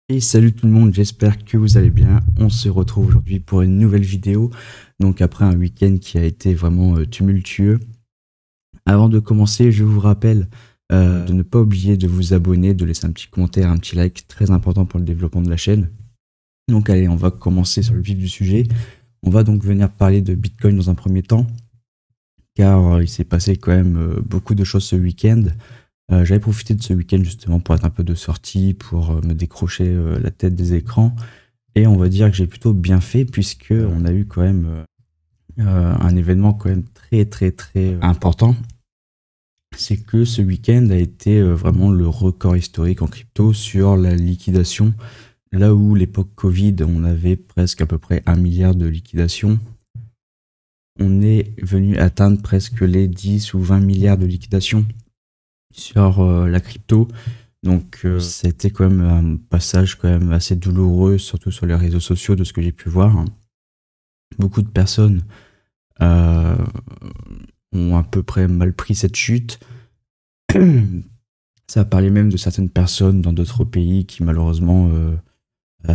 Et salut tout le monde, j'espère que vous allez bien. On se retrouve aujourd'hui pour une nouvelle vidéo. Donc après un week-end qui a été vraiment tumultueux. Avant de commencer, je vous rappelle de ne pas oublier de vous abonner, de laisser un petit commentaire, un petit like, très important pour le développement de la chaîne. Donc allez, on va commencer sur le vif du sujet. On va donc venir parler de Bitcoin dans un premier temps, car il s'est passé quand même beaucoup de choses ce week-end. J'avais profité de ce week-end justement pour être un peu de sortie, pour me décrocher la tête des écrans. Et on va dire que j'ai plutôt bien fait puisque on a eu quand même un événement quand même très important. C'est que ce week-end a été vraiment le record historique en crypto sur la liquidation. Là où l'époque Covid, on avait presque à peu près 1 milliard de liquidation, on est venu atteindre presque les 10 ou 20 milliards de liquidation sur la crypto. Donc c'était quand même un passage quand même assez douloureux, surtout sur les réseaux sociaux, de ce que j'ai pu voir. Beaucoup de personnes ont à peu près mal pris cette chute. Ça a parlé même de certaines personnes dans d'autres pays qui malheureusement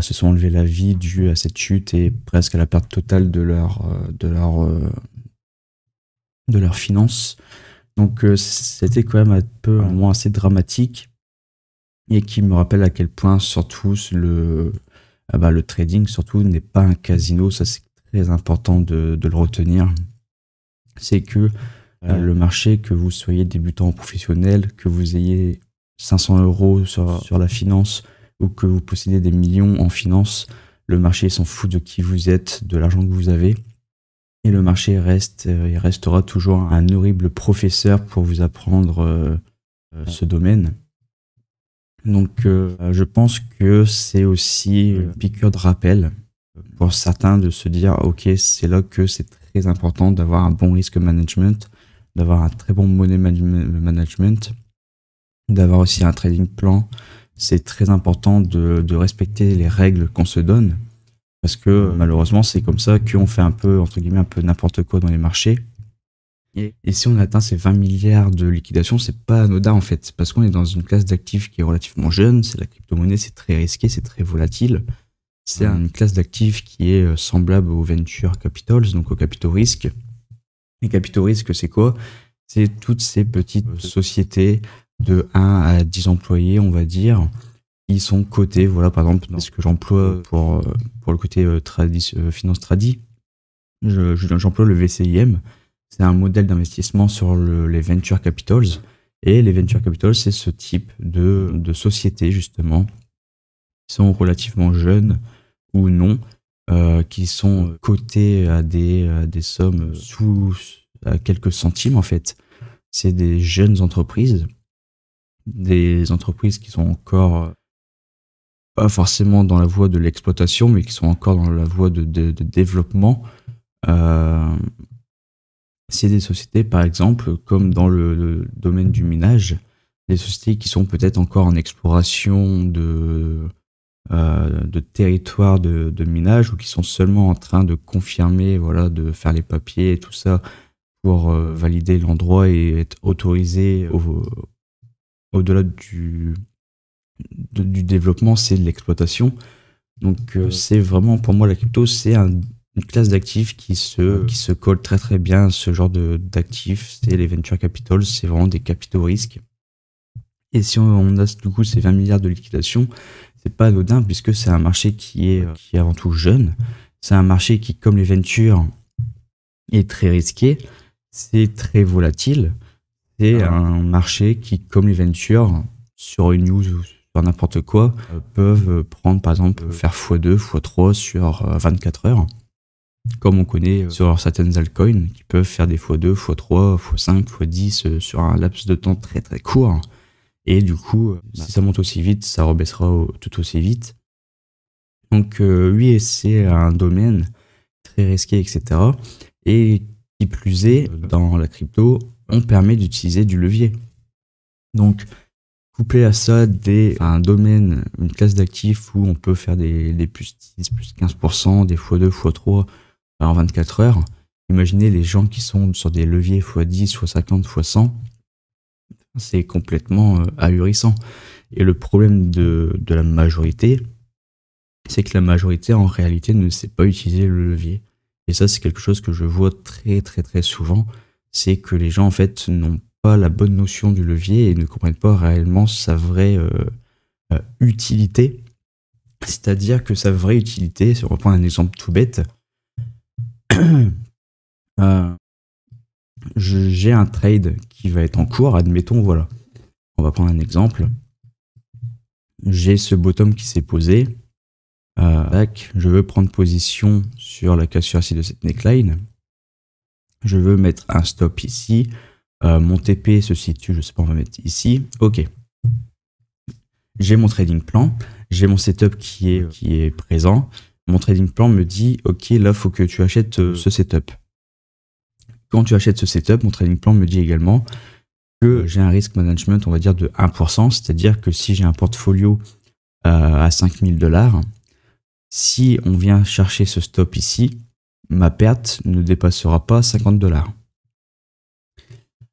se sont enlevé la vie dû à cette chute et presque à la perte totale de leurs finances. Donc c'était quand même un peu un moment assez dramatique et qui me rappelle à quel point surtout le trading surtout n'est pas un casino. Ça, c'est très important de le retenir. C'est que le marché, que vous soyez débutant ou professionnel, que vous ayez 500 € sur la finance ou que vous possédez des millions en finance, le marché s'en fout de qui vous êtes, de l'argent que vous avez. Et le marché restera toujours un horrible professeur pour vous apprendre ce domaine. Donc je pense que c'est aussi une piqûre de rappel pour certains de se dire ok, c'est là que c'est très important d'avoir un bon risk management, d'avoir un très bon money management, d'avoir aussi un trading plan. C'est très important de respecter les règles qu'on se donne. Parce que malheureusement, c'est comme ça qu'on fait un peu, entre guillemets, un peu n'importe quoi dans les marchés. Et si on atteint ces 20 milliards de liquidation, c'est pas anodin en fait. Parce qu'on est dans une classe d'actifs qui est relativement jeune. C'est la crypto-monnaie, c'est très risqué, c'est très volatile. C'est une classe d'actifs qui est semblable aux venture capitals, donc aux capitaux risques. Les capitaux risques, c'est quoi? C'est toutes ces petites sociétés de 1 à 10 employés, on va dire, qui sont cotés, voilà, par exemple, dans ce que j'emploie pour le côté finance tradi, j'emploie le VCIM. C'est un modèle d'investissement sur les venture capitals. Et les venture capitals, c'est ce type de sociétés, justement, qui sont relativement jeunes ou non, qui sont cotées à des sommes à quelques centimes, en fait. C'est des jeunes entreprises, des entreprises qui sont encore pas forcément dans la voie de l'exploitation, mais qui sont encore dans la voie de développement. C'est des sociétés, par exemple, comme dans le domaine du minage, des sociétés qui sont peut-être encore en exploration de territoire de minage, ou qui sont seulement en train de confirmer, voilà, de faire les papiers et tout ça pour valider l'endroit et être autorisé au-delà du développement, c'est de l'exploitation. Donc c'est vraiment, pour moi, la crypto, c'est une classe d'actifs qui se colle très bien à ce genre d'actifs. C'est les venture capitals, c'est vraiment des capitaux risques. Et si on a du coup ces 20 milliards de liquidation, c'est pas anodin puisque c'est un marché qui est avant tout jeune. C'est un marché qui, comme les ventures, est très risqué. C'est très volatile. C'est un marché qui, comme les ventures, sur une news ou sur n'importe quoi, peuvent prendre, par exemple, faire x2, x3 sur 24 heures. Comme on connaît sur certaines altcoins qui peuvent faire des x2, x3, x5, x10 sur un laps de temps très court. Et du coup, si ça monte aussi vite, ça rebaissera tout aussi vite. Donc oui, c'est un domaine très risqué, etc. Et qui plus est, dans la crypto, on permet d'utiliser du levier. Donc, couplé à ça, un domaine, une classe d'actifs où on peut faire des plus 10, plus 15%, des x2, x3 en 24 heures. Imaginez les gens qui sont sur des leviers x10, x50, x100. C'est complètement ahurissant. Et le problème de la majorité, c'est que la majorité en réalité ne sait pas utiliser le levier. Et ça, c'est quelque chose que je vois très très très souvent, c'est que les gens en fait n'ont pas la bonne notion du levier et ne comprennent pas réellement sa vraie utilité. C'est-à-dire que sa vraie utilité, si on reprend un exemple tout bête, j'ai un trade qui va être en cours, admettons, voilà. On va prendre un exemple. J'ai ce bottom qui s'est posé. Je veux prendre position sur la cassure ici de cette neckline. Je veux mettre un stop ici. Mon TP se situe, je sais pas, on va mettre ici. Ok. J'ai mon trading plan. J'ai mon setup qui est présent. Mon trading plan me dit, ok, là, il faut que tu achètes ce setup. Quand tu achètes ce setup, mon trading plan me dit également que j'ai un risk management, on va dire, de 1%. C'est-à-dire que si j'ai un portfolio à 5000 $, si on vient chercher ce stop ici, ma perte ne dépassera pas 50 $.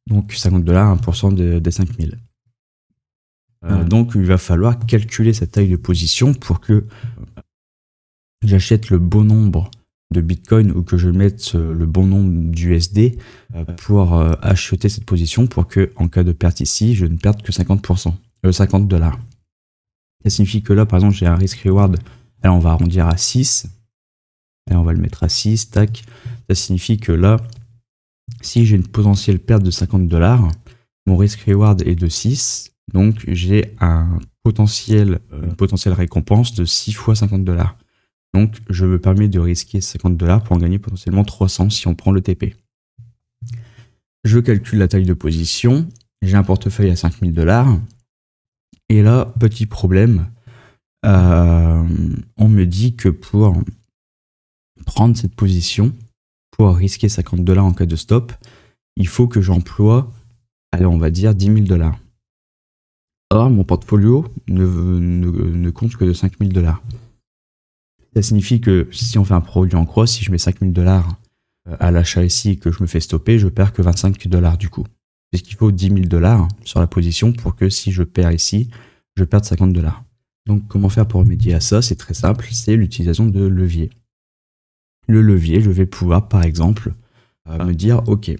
Donc 50 $, 1% des 5000. Donc il va falloir calculer cette taille de position pour que j'achète le bon nombre de Bitcoin ou que je mette le bon nombre d'USD pour acheter cette position pour que en cas de perte ici, je ne perde que 50%, 50 $. Ça signifie que là, par exemple, j'ai un risk reward. Alors on va arrondir à 6. Et on va le mettre à 6. Tac. Ça signifie que là, si j'ai une potentielle perte de 50 $, mon risk reward est de 6. Donc j'ai une potentielle récompense de 6 fois 50 $. Donc je me permets de risquer 50 $ pour en gagner potentiellement 300 si on prend le TP. Je calcule la taille de position. J'ai un portefeuille à 5000 $. Et là, petit problème. On me dit que pour prendre cette position, pour risquer 50 $ en cas de stop, il faut que j'emploie, allez, on va dire 10 000 $. Or, mon portfolio ne compte que de 5000 $. Ça signifie que si on fait un produit en croix, si je mets 5000 $ à l'achat ici et que je me fais stopper, je perds que 25 $ du coup. Parce qu'il faut 10 000 $ sur la position pour que si je perds ici, je perde 50 $. Donc, comment faire pour remédier à ça? C'est très simple, c'est l'utilisation de levier. Le levier, je vais pouvoir, par exemple, me dire, ok,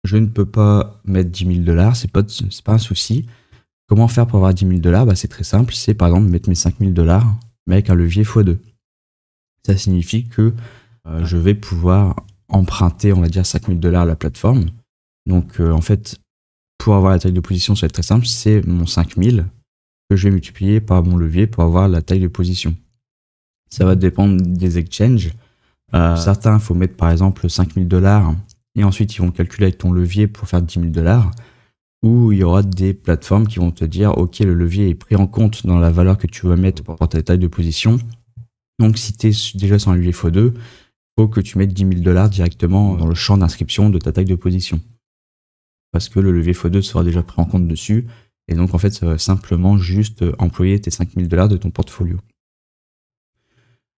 je ne peux pas mettre 10 000 $, c'est pas un souci. Comment faire pour avoir 10 000 $? C'est très simple, c'est par exemple mettre mes 5 000 $, mais avec un levier x2. Ça signifie que je vais pouvoir emprunter, on va dire, 5 000 $ à la plateforme. Donc, en fait, pour avoir la taille de position, ça va être très simple, c'est mon 5000 que je vais multiplier par mon levier pour avoir la taille de position. Ça va dépendre des exchanges. Certains, il faut mettre par exemple 5 000 $ et ensuite ils vont calculer avec ton levier pour faire 10 000 $. Ou il y aura des plateformes qui vont te dire ok, le levier est pris en compte dans la valeur que tu vas mettre pour ta taille de position. Donc si tu es déjà sur un levier x2, il faut que tu mettes 10 000 $ directement dans le champ d'inscription de ta taille de position. Parce que le levier x2 sera déjà pris en compte dessus. Et donc en fait, ça va simplement juste employer tes 5 000 $ de ton portfolio.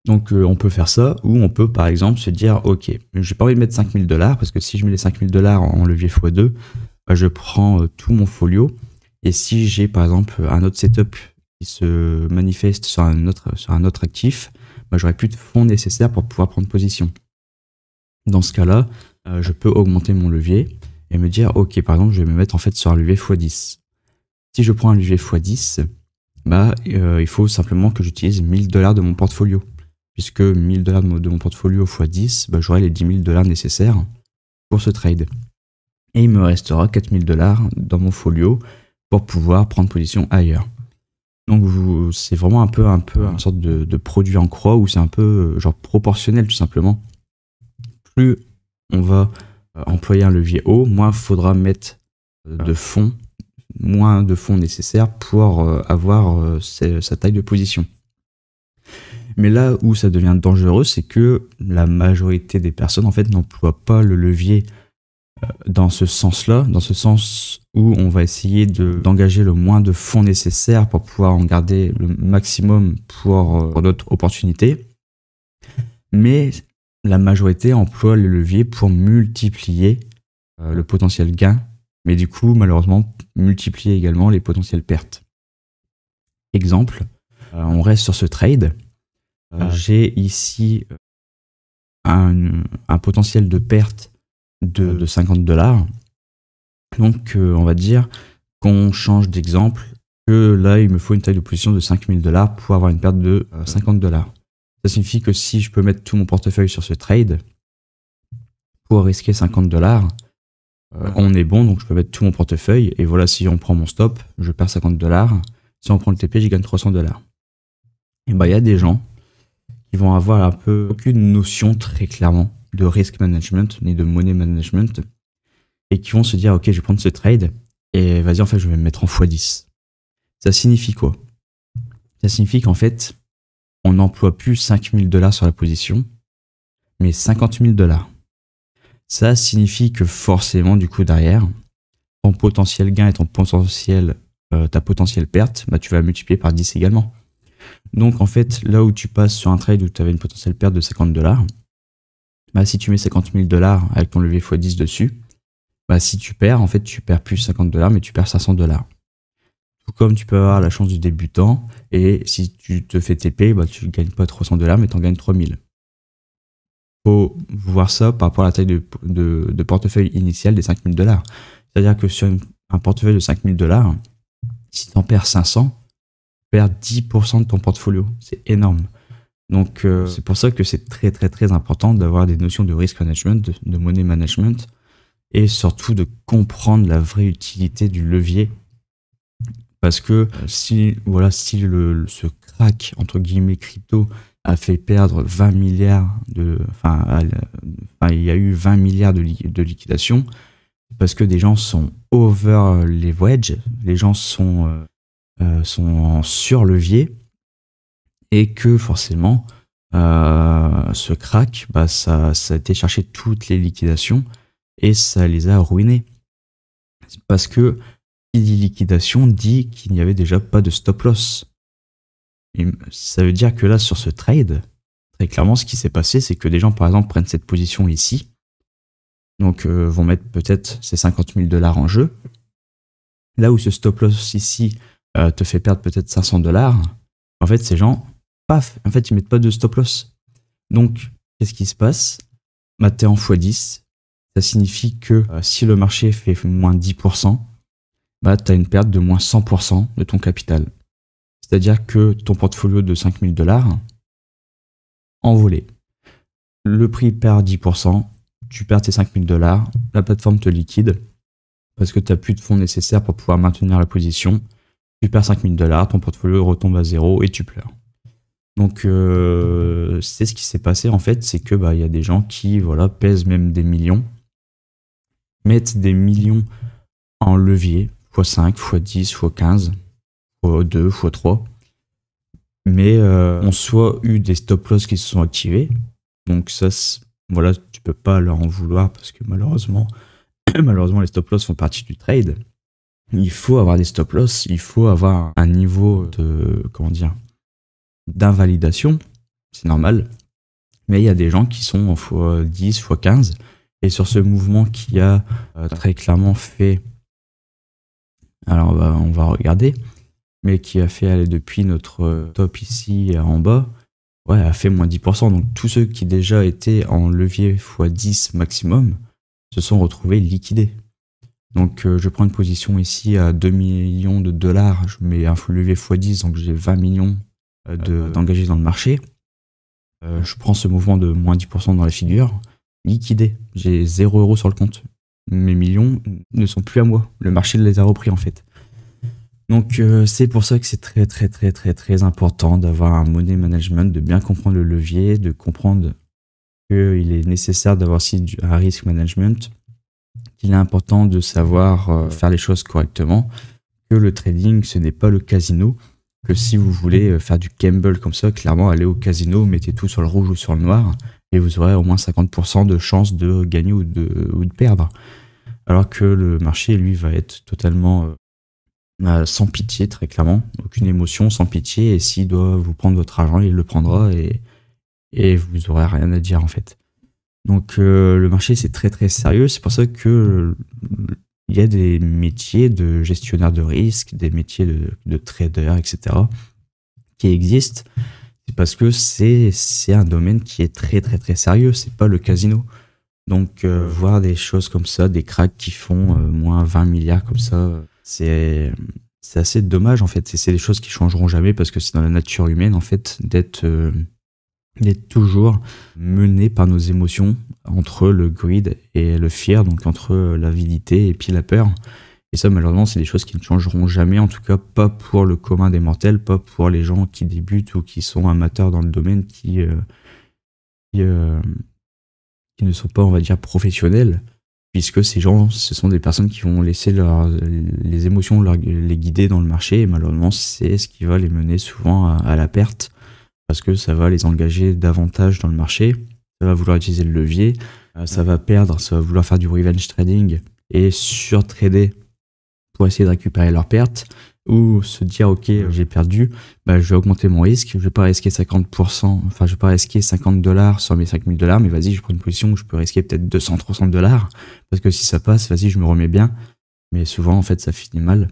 Donc on peut faire ça, ou on peut par exemple se dire ok, j'ai pas envie de mettre 5 000 $ parce que si je mets les 5 000 $ en levier x2, je prends tout mon folio, et si j'ai par exemple un autre setup qui se manifeste sur un autre actif, j'aurai plus de fonds nécessaires pour pouvoir prendre position. Dans ce cas-là, je peux augmenter mon levier et me dire ok, par exemple, je vais me mettre en fait sur un levier x10. Si je prends un levier x10, il faut simplement que j'utilise 1000 $ de mon portfolio. Puisque 1000 $ de mon portfolio x10, j'aurai les 10 000 $ nécessaires pour ce trade. Et il me restera 4000 $ dans mon folio pour pouvoir prendre position ailleurs. Donc c'est vraiment un peu une sorte de produit en croix où c'est un peu genre proportionnel tout simplement. Plus on va employer un levier haut, moins il faudra mettre de fonds, moins de fonds nécessaires pour avoir sa taille de position. Mais là où ça devient dangereux, c'est que la majorité des personnes en fait n'emploient pas le levier dans ce sens-là, dans ce sens où on va essayer d'engager le moins de fonds nécessaires pour pouvoir en garder le maximum pour d'autres opportunités. Mais la majorité emploie le levier pour multiplier le potentiel gain, mais du coup, malheureusement, multiplier également les potentielles pertes. Exemple, on reste sur ce trade. j'ai ici un potentiel de perte de 50 $. Donc, on va dire qu'on change d'exemple, que là, il me faut une taille de position de 5000 $ pour avoir une perte de 50 $. Ça signifie que si je peux mettre tout mon portefeuille sur ce trade pour risquer 50 $, on est bon, donc je peux mettre tout mon portefeuille. Et voilà, si on prend mon stop, je perds 50 $. Si on prend le TP, j'y gagne 300 $. Et bah, il y a des gens qui vont avoir un peu aucune notion très clairement de risk management ni de money management et qui vont se dire ok, je vais prendre ce trade et vas-y, en fait, je vais me mettre en x10. Ça signifie quoi? Ça signifie qu'en fait, on n'emploie plus 5000 $ sur la position, mais 50 000 $. Ça signifie que forcément, du coup, derrière, ton potentiel gain et ton potentiel, ta potentielle perte, bah, tu vas multiplier par 10 également. Donc, en fait, là où tu passes sur un trade où tu avais une potentielle perte de 50 $, bah, si tu mets 50 000 $ avec ton levier x10 dessus, bah, si tu perds, en fait, tu perds plus 50 $, mais tu perds 500 $. Tout comme tu peux avoir la chance du débutant, et si tu te fais TP, bah, tu ne gagnes pas 300 $, mais tu en gagnes 3000. Faut voir ça par rapport à la taille de portefeuille initial des 5000 $. C'est-à-dire que sur un portefeuille de 5000 $, si tu en perds 500, tu perds 10% de ton portfolio. C'est énorme. Donc, c'est pour ça que c'est très, très, très important d'avoir des notions de risk management, de money management, et surtout de comprendre la vraie utilité du levier. Parce que si ce crack, entre guillemets, crypto, a fait perdre 20 milliards il y a eu 20 milliards de liquidations, parce que des gens sont over leverage, les gens sont en surlevier, et que forcément, ce crack, bah, ça a été chercher toutes les liquidations, et ça les a ruinés. Parce que qui dit liquidation dit qu'il n'y avait déjà pas de stop loss. Et ça veut dire que là, sur ce trade, très clairement, ce qui s'est passé, c'est que des gens, par exemple, prennent cette position ici, donc vont mettre peut-être ces 50 000 $ en jeu. Là où ce stop loss ici te fait perdre peut-être 500 $, en fait, ces gens, paf, en fait, ils mettent pas de stop loss. Donc, qu'est-ce qui se passe? Bah, t'es en x10. Ça signifie que si le marché fait moins 10%, bah, tu as une perte de moins 100% de ton capital. C'est-à-dire que ton portfolio de 5000 $ envolé. Le prix perd 10%, tu perds tes 5000 $, la plateforme te liquide parce que tu n'as plus de fonds nécessaires pour pouvoir maintenir la position. Tu perds 5000 $, ton portfolio retombe à zéro et tu pleures. Donc, c'est ce qui s'est passé en fait, c'est que bah, y a des gens qui pèsent même des millions, mettent des millions en levier, x5, x10, x15, x2, x3, mais ont soit eu des stop loss qui se sont activés, donc ça, tu peux pas leur en vouloir parce que malheureusement, les stop loss font partie du trade. Il faut avoir des stop loss, il faut avoir un niveau de, d'invalidation, c'est normal, mais il y a des gens qui sont en x10, x15, et sur ce mouvement qui a très clairement fait, alors on va regarder, mais qui a fait aller depuis notre top ici en bas, a fait moins 10%. Donc tous ceux qui déjà étaient en levier x10 maximum se sont retrouvés liquidés. Donc je prends une position ici à 2 millions de $, je mets un levier x10, donc j'ai 20 millions d'engagés dans le marché. Je prends ce mouvement de moins 10% dans la figure, liquidé. J'ai 0 € sur le compte. Mes millions ne sont plus à moi. Le marché les a repris en fait. Donc c'est pour ça que c'est très très très très très important d'avoir un money management, de bien comprendre le levier, de comprendre qu'il est nécessaire d'avoir aussi un risk management, qu'il est important de savoir faire les choses correctement, que le trading ce n'est pas le casino, que si vous voulez faire du gamble comme ça, clairement allez au casino, mettez tout sur le rouge ou sur le noir et vous aurez au moins 50% de chance de gagner ou de perdre. Alors que le marché lui va être totalement sans pitié, très clairement, aucune émotion, sans pitié, et s'il doit vous prendre votre argent, il le prendra et vous aurez rien à dire en fait. Donc le marché c'est très très sérieux, c'est pour ça que il y a des métiers de gestionnaire de risque, des métiers de trader, etc. qui existent. C'est parce que c'est un domaine qui est très très très sérieux, c'est pas le casino. Donc voir des choses comme ça, des cracks qui font moins 20 milliards comme ça, c'est assez dommage en fait. C'est des choses qui changeront jamais parce que c'est dans la nature humaine en fait d'être toujours mené par nos émotions entre le greed et le fear, donc entre l'avidité et puis la peur. Et ça, malheureusement, c'est des choses qui ne changeront jamais, en tout cas pas pour le commun des mortels, pas pour les gens qui débutent ou qui sont amateurs dans le domaine, qui ne sont pas, on va dire, professionnels, puisque ces gens, ce sont des personnes qui vont laisser les émotions les guider dans le marché, et malheureusement, c'est ce qui va les mener souvent à la perte, parce que ça va les engager davantage dans le marché, ça va vouloir utiliser le levier, ça va perdre, ça va vouloir faire du revenge trading et surtrader pour essayer de récupérer leurs pertes, ou se dire ok, j'ai perdu, bah, je vais augmenter mon risque, je vais pas risquer 50%, enfin je vais pas risquer $50 sur mes $5000, mais vas-y, je prends une position où je peux risquer peut-être 200-300$, parce que si ça passe, vas-y, je me remets bien. Mais souvent en fait ça finit mal,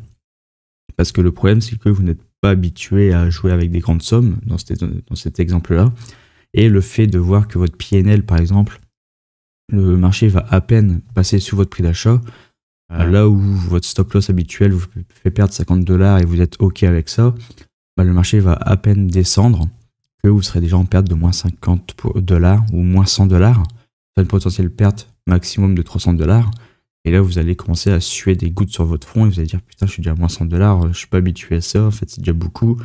parce que le problème c'est que vous n'êtes pas habitué à jouer avec des grandes sommes dans cet exemple-là, et le fait de voir que votre PNL par exemple, le marché va à peine passer sous votre prix d'achat, là où votre stop loss habituel vous fait perdre $50 et vous êtes OK avec ça, bah le marché va à peine descendre que vous serez déjà en perte de moins $50 ou moins $100. C'est une potentielle perte maximum de $300. Et là, vous allez commencer à suer des gouttes sur votre front et vous allez dire putain, je suis déjà à moins $100, je suis pas habitué à ça, en fait, c'est déjà beaucoup.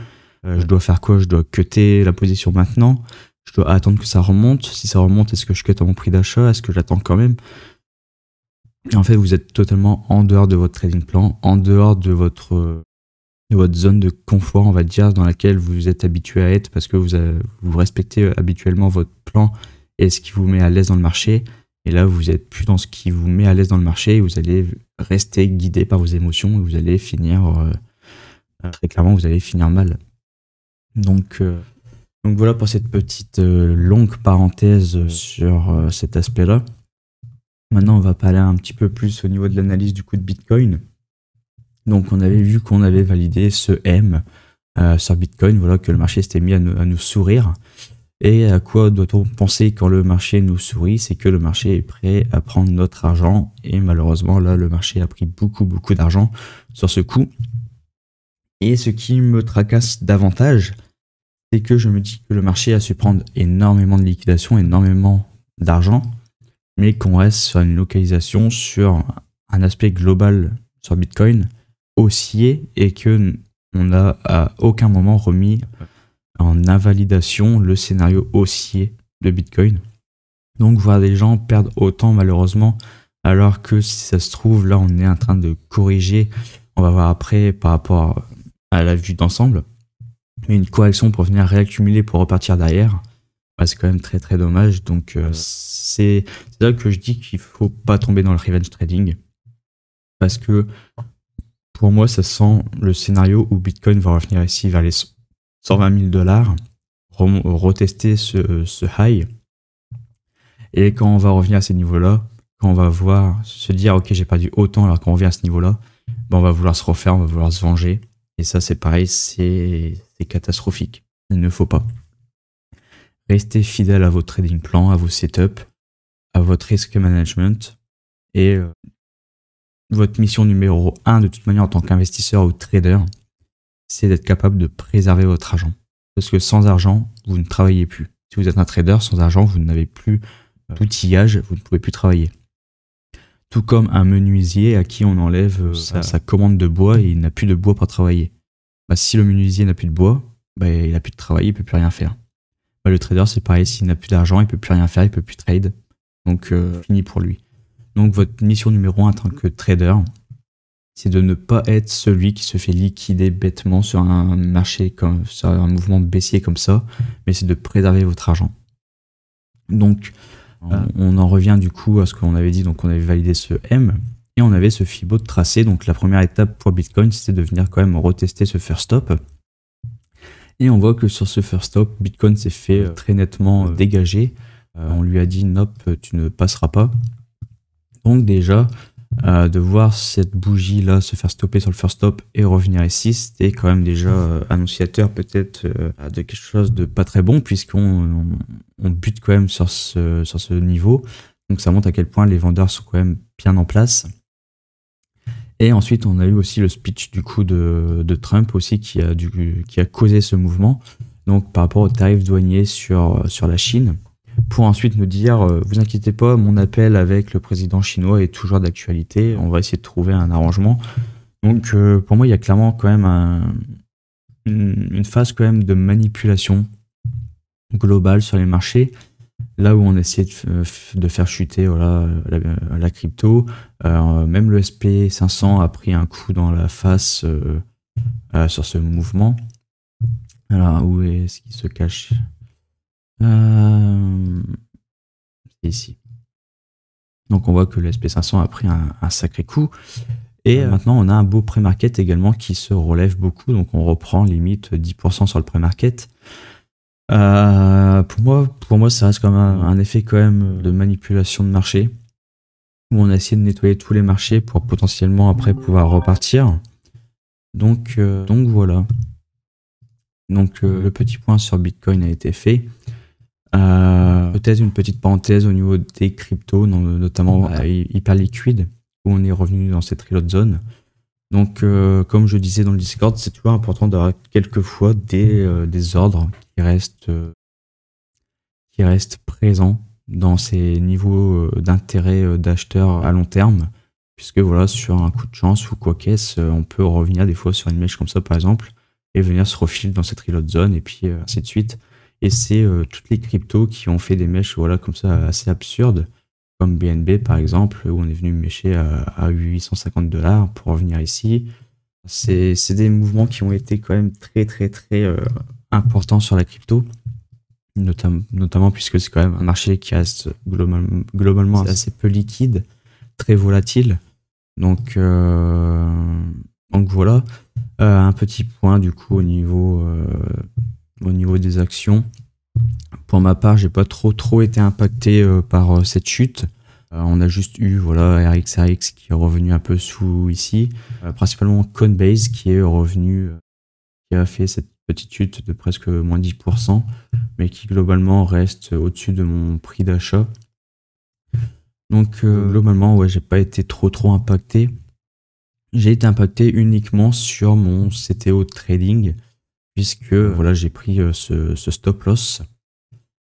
Je dois faire quoi? Je dois cutter la position maintenant? Je dois attendre que ça remonte? Si ça remonte, est-ce que je cut à mon prix d'achat? Est-ce que j'attends quand même? Et en fait, vous êtes totalement en dehors de votre trading plan, en dehors de votre zone de confort, on va dire, dans laquelle vous êtes habitué à être parce que vous respectez habituellement votre plan et ce qui vous met à l'aise dans le marché. Et là, vous n'êtes plus dans ce qui vous met à l'aise dans le marché et vous allez rester guidé par vos émotions et vous allez finir, très clairement, vous allez finir mal. Donc voilà pour cette petite longue parenthèse sur cet aspect-là. Maintenant, on va parler un petit peu plus au niveau de l'analyse du coût de Bitcoin. Donc, on avait vu qu'on avait validé ce M sur Bitcoin, voilà, que le marché s'était mis à nous sourire. Et à quoi doit-on penser quand le marché nous sourit? C'est que le marché est prêt à prendre notre argent. Et malheureusement, là, le marché a pris beaucoup d'argent sur ce coup. Et ce qui me tracasse davantage, c'est que je me dis que le marché a su prendre énormément de liquidation, énormément d'argent, mais qu'on reste sur une localisation, sur un aspect global sur Bitcoin haussier et que on n'a à aucun moment remis en invalidation le scénario haussier de Bitcoin. Donc voir des gens perdre autant malheureusement, alors que si ça se trouve, là on est en train de corriger, on va voir après par rapport à la vue d'ensemble, mais une correction pour venir réaccumuler pour repartir derrière, bah, c'est quand même très dommage. Donc c'est là que je dis qu'il faut pas tomber dans le revenge trading, parce que pour moi ça sent le scénario où Bitcoin va revenir ici vers les $120 000, retester ce high, et quand on va revenir à ces niveaux-là, quand on va voir se dire ok, j'ai perdu autant, alors qu'on revient à ce niveau-là, bah, on va vouloir se refaire, on va vouloir se venger, et ça c'est pareil, c'est catastrophique. Il ne faut pas. Restez fidèle à votre trading plan, à vos setups, à votre risk management, et votre mission numéro 1 de toute manière en tant qu'investisseur ou trader, c'est d'être capable de préserver votre argent. Parce que sans argent, vous ne travaillez plus. Si vous êtes un trader, sans argent, vous n'avez plus d'outillage, vous ne pouvez plus travailler. Tout comme un menuisier à qui on enlève sa commande de bois et il n'a plus de bois pour travailler. Bah, si le menuisier n'a plus de bois, bah, il n'a plus de travail, il ne peut plus rien faire. Bah, le trader, c'est pareil, s'il n'a plus d'argent, il ne peut plus rien faire, il ne peut plus trade. Donc, fini pour lui. Donc, votre mission numéro 1 en tant que trader, c'est de ne pas être celui qui se fait liquider bêtement sur un marché, sur un mouvement baissier comme ça, mais c'est de préserver votre argent. Donc, on en revient du coup à ce qu'on avait dit, donc on avait validé ce M, et on avait ce Fibo de tracé. Donc la première étape pour Bitcoin, c'était de venir quand même retester ce first stop. Et on voit que sur ce first stop, Bitcoin s'est fait très nettement dégager. On lui a dit, nope, tu ne passeras pas. Donc déjà, de voir cette bougie là se faire stopper sur le first stop et revenir ici, c'était quand même déjà annonciateur peut-être de quelque chose de pas très bon, puisqu'on bute quand même sur ce niveau. Donc ça montre à quel point les vendeurs sont quand même bien en place. Et ensuite, on a eu aussi le speech du coup de Trump aussi qui a causé ce mouvement. Donc par rapport aux tarifs douaniers sur la Chine, pour ensuite nous dire vous inquiétez pas, mon appel avec le président chinois est toujours d'actualité, on va essayer de trouver un arrangement. Donc pour moi, il y a clairement quand même une phase quand même de manipulation globale sur les marchés, là où on essaie de faire chuter voilà, la crypto. Même le SP500 a pris un coup dans la face sur ce mouvement. Alors, où est-ce qu'il se cache? C'est ici. Donc on voit que le SP500 a pris un sacré coup. Et maintenant, on a un beau pré-market également qui se relève beaucoup. Donc on reprend limite 10% sur le pré-market. Pour moi, ça reste comme un effet quand même de manipulation de marché, où on a essayé de nettoyer tous les marchés pour potentiellement après pouvoir repartir. Donc voilà. Donc le petit point sur Bitcoin a été fait. Peut-être une petite parenthèse au niveau des cryptos, notamment Hyperliquid, où on est revenu dans cette reload zone. Donc comme je disais dans le Discord, c'est toujours important d'avoir quelquefois des ordres qui restent présents dans ces niveaux d'intérêt d'acheteurs à long terme, puisque voilà, sur un coup de chance ou quoi qu'est-ce, on peut revenir des fois sur une mèche comme ça par exemple, et venir se refiler dans cette reload zone, et puis ainsi de suite. Et c'est toutes les cryptos qui ont fait des mèches voilà, comme ça assez absurdes, comme BNB par exemple, où on est venu mêcher à 850 $ pour revenir ici. C'est des mouvements qui ont été quand même très importants sur la crypto, notamment puisque c'est quand même un marché qui reste globalement assez peu liquide, très volatile. Donc voilà, un petit point du coup au niveau des actions. Pour ma part, j'ai pas trop été impacté par cette chute. On a juste eu voilà RXRX qui est revenu un peu sous ici, principalement Coinbase qui est revenu, qui a fait cette petite chute de presque moins 10%, mais qui globalement reste au-dessus de mon prix d'achat. Donc globalement, ouais, j'ai pas été trop impacté. J'ai été impacté uniquement sur mon CTO trading, puisque voilà, j'ai pris ce stop loss.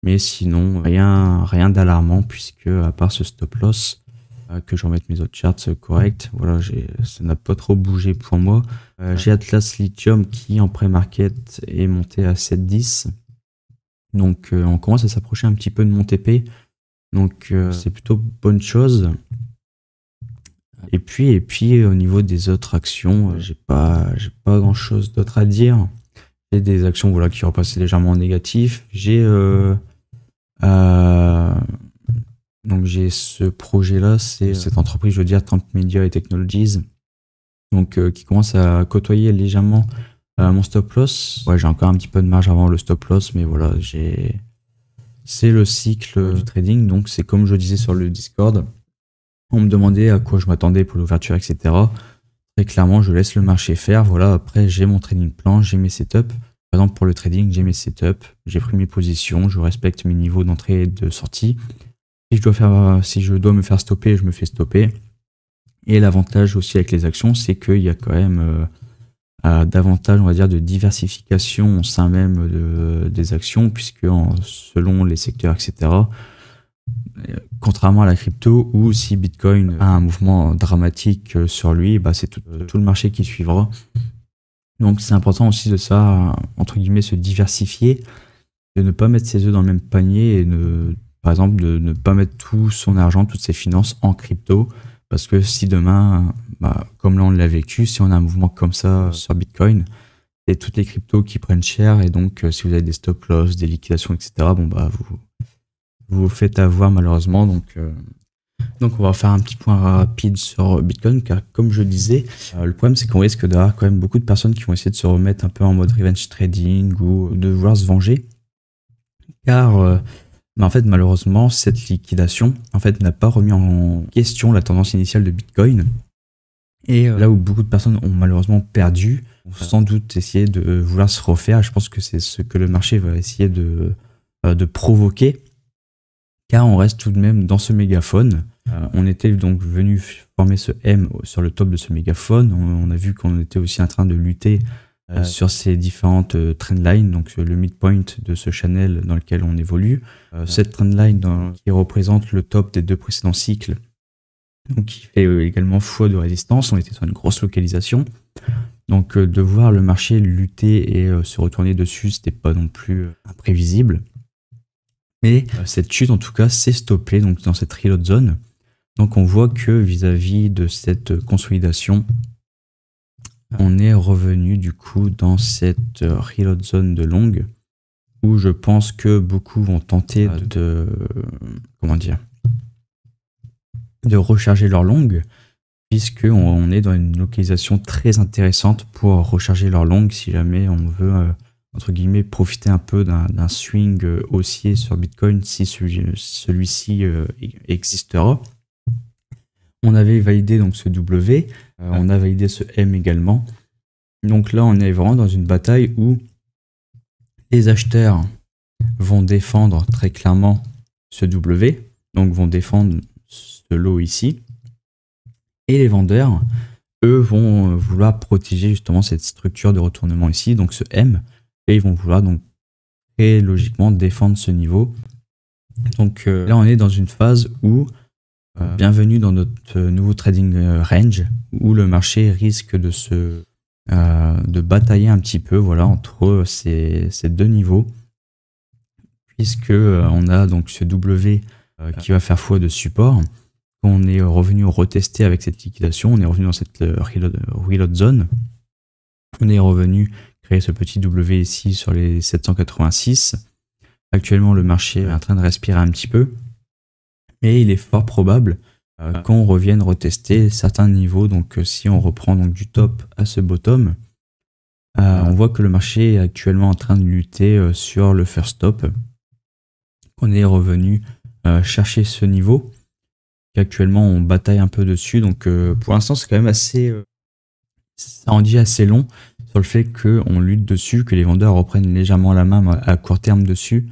Mais sinon, rien d'alarmant, puisque à part ce stop loss, que je remette mes autres charts corrects, voilà, ça n'a pas trop bougé pour moi. J'ai Atlas Lithium qui en pré-market est monté à 7,10. Donc on commence à s'approcher un petit peu de mon TP. Donc c'est plutôt bonne chose. Et puis au niveau des autres actions, j'ai pas grand chose d'autre à dire. J'ai des actions voilà, qui repassaient légèrement en négatif. Donc j'ai ce projet-là, c'est cette entreprise, je veux dire, Trump Media et Technologies, donc qui commence à côtoyer légèrement mon stop loss. Ouais, j'ai encore un petit peu de marge avant le stop loss, mais voilà, c'est le cycle du trading. Donc c'est comme je disais sur le Discord, on me demandait à quoi je m'attendais pour l'ouverture, etc. Très clairement, je laisse le marché faire. Voilà, après j'ai mon trading plan, j'ai mes setups. Par exemple, pour le trading, j'ai mes setups, j'ai pris mes positions, je respecte mes niveaux d'entrée et de sortie. Si je dois me faire stopper, je me fais stopper. Et l'avantage aussi avec les actions, c'est qu'il y a quand même davantage, on va dire, de diversification au sein même des actions, puisque selon les secteurs, etc., contrairement à la crypto, où si Bitcoin a un mouvement dramatique sur lui, bah, c'est tout le marché qui suivra. Donc c'est important aussi de ça, entre guillemets, se diversifier, de ne pas mettre ses œufs dans le même panier et par exemple de ne pas mettre tout son argent, toutes ses finances en crypto, parce que si demain, bah, comme là on l'a vécu, si on a un mouvement comme ça sur Bitcoin, et toutes les cryptos qui prennent cher, et donc si vous avez des stop loss, des liquidations, etc., bon bah vous faites avoir malheureusement. Donc on va faire un petit point rapide sur Bitcoin, car comme je disais, le problème c'est qu'on risque d'avoir quand même beaucoup de personnes qui vont essayer de se remettre un peu en mode revenge trading ou de vouloir se venger, car Mais en fait, malheureusement, cette liquidation en fait, n'a pas remis en question la tendance initiale de Bitcoin. Et là où beaucoup de personnes ont malheureusement perdu, vont sans doute essayer de vouloir se refaire. Je pense que c'est ce que le marché va essayer de provoquer, car on reste tout de même dans ce mégaphone. On était donc venu former ce M sur le top de ce mégaphone. On a vu qu'on était aussi en train de lutter sur ces différentes trendlines, donc le midpoint de ce channel dans lequel on évolue. Cette trendline qui représente le top des 2 précédents cycles, donc qui fait également x de résistance. On était sur une grosse localisation. Donc de voir le marché lutter et se retourner dessus, c'était pas non plus imprévisible. Mais cette chute en tout cas s'est stoppée donc dans cette reload zone. Donc on voit que vis-à-vis de cette consolidation, on est revenu du coup dans cette reload zone de longue, où je pense que beaucoup vont tenter de recharger leur longue, puisqu'on est dans une localisation très intéressante pour recharger leur longue si jamais on veut entre guillemets profiter un peu d'un swing haussier sur Bitcoin si celui-ci existera. On avait validé donc ce W, on a validé ce M également. Donc là, on est vraiment dans une bataille où les acheteurs vont défendre très clairement ce W, donc vont défendre ce lot ici. Et les vendeurs, eux, vont vouloir protéger justement cette structure de retournement ici, donc ce M, et ils vont vouloir donc très logiquement défendre ce niveau. Donc là, on est dans une phase où bienvenue dans notre nouveau trading range, où le marché risque de batailler un petit peu, voilà, entre ces 2 niveaux, puisque on a donc ce W qui va faire foi de support. On est revenu retester avec cette liquidation, on est revenu dans cette reload zone, on est revenu créer ce petit W ici sur les 786. Actuellement, le marché est en train de respirer un petit peu. Et il est fort probable qu'on revienne retester certains niveaux. Donc si on reprend donc du top à ce bottom, on voit que le marché est actuellement en train de lutter sur le first stop. On est revenu chercher ce niveau, qu'actuellement on bataille un peu dessus. Donc pour l'instant c'est quand même assez, ça en dit assez long sur le fait qu'on lutte dessus, que les vendeurs reprennent légèrement la main à court terme dessus.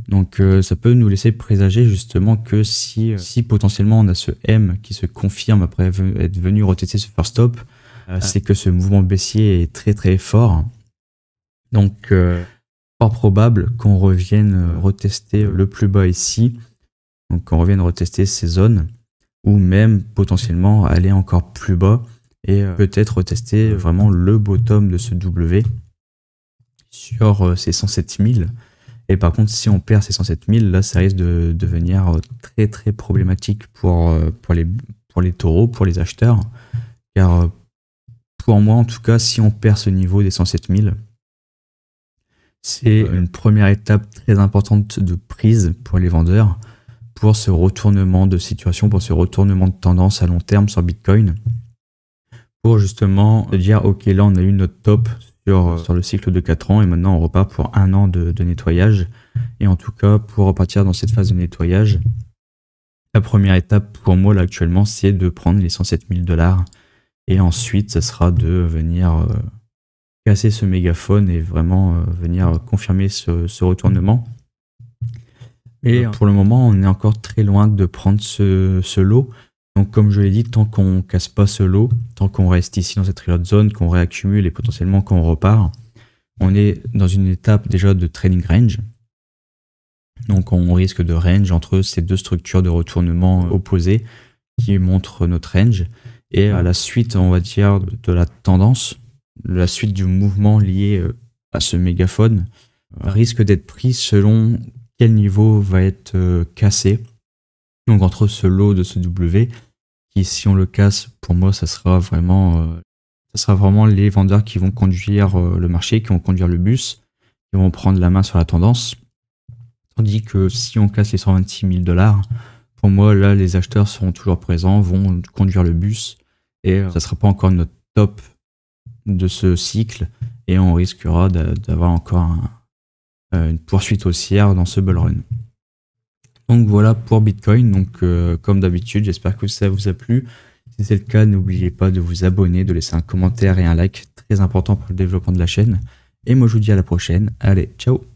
Donc ça peut nous laisser présager justement que si potentiellement on a ce M qui se confirme après être venu retester ce first stop, c'est que ce mouvement baissier est très très fort. Donc fort probable qu'on revienne retester le plus bas ici, donc qu'on revienne retester ces zones, ou même potentiellement aller encore plus bas et peut-être retester vraiment le bottom de ce W sur ces 107 000. Et par contre, si on perd ces 107 000, là, ça risque de devenir très très problématique pour les taureaux, pour les acheteurs. Car pour moi, en tout cas, si on perd ce niveau des 107 000, c'est une première étape très importante de prise pour les vendeurs, pour ce retournement de situation, pour ce retournement de tendance à long terme sur Bitcoin, pour justement dire, ok, là, on a eu notre top sur le cycle de 4 ans et maintenant on repart pour 1 an de nettoyage. Et en tout cas, pour repartir dans cette phase de nettoyage, la première étape pour moi là actuellement, c'est de prendre les 107 000 $. Et ensuite, ça sera de venir casser ce mégaphone et vraiment venir confirmer ce retournement. Et pour le moment, on est encore très loin de prendre ce lot. Donc comme je l'ai dit, tant qu'on casse pas ce lot, tant qu'on reste ici dans cette reload zone, qu'on réaccumule et potentiellement qu'on repart, on est dans une étape déjà de trading range. Donc on risque de range entre ces 2 structures de retournement opposées qui montrent notre range. Et à la suite, on va dire, de la tendance, la suite du mouvement lié à ce mégaphone risque d'être pris selon quel niveau va être cassé. Donc entre ce lot de ce W, qui si on le casse, pour moi, ça sera vraiment les vendeurs qui vont conduire le marché, qui vont conduire le bus, qui vont prendre la main sur la tendance. Tandis que si on casse les 126 000 $, pour moi, là, les acheteurs seront toujours présents, vont conduire le bus, et ça ne sera pas encore notre top de ce cycle, et on risquera d'avoir encore une poursuite haussière dans ce bull run. Donc voilà pour Bitcoin. Donc comme d'habitude, j'espère que ça vous a plu. Si c'est le cas, n'oubliez pas de vous abonner, de laisser un commentaire et un like, très important pour le développement de la chaîne. Et moi je vous dis à la prochaine. Allez, ciao!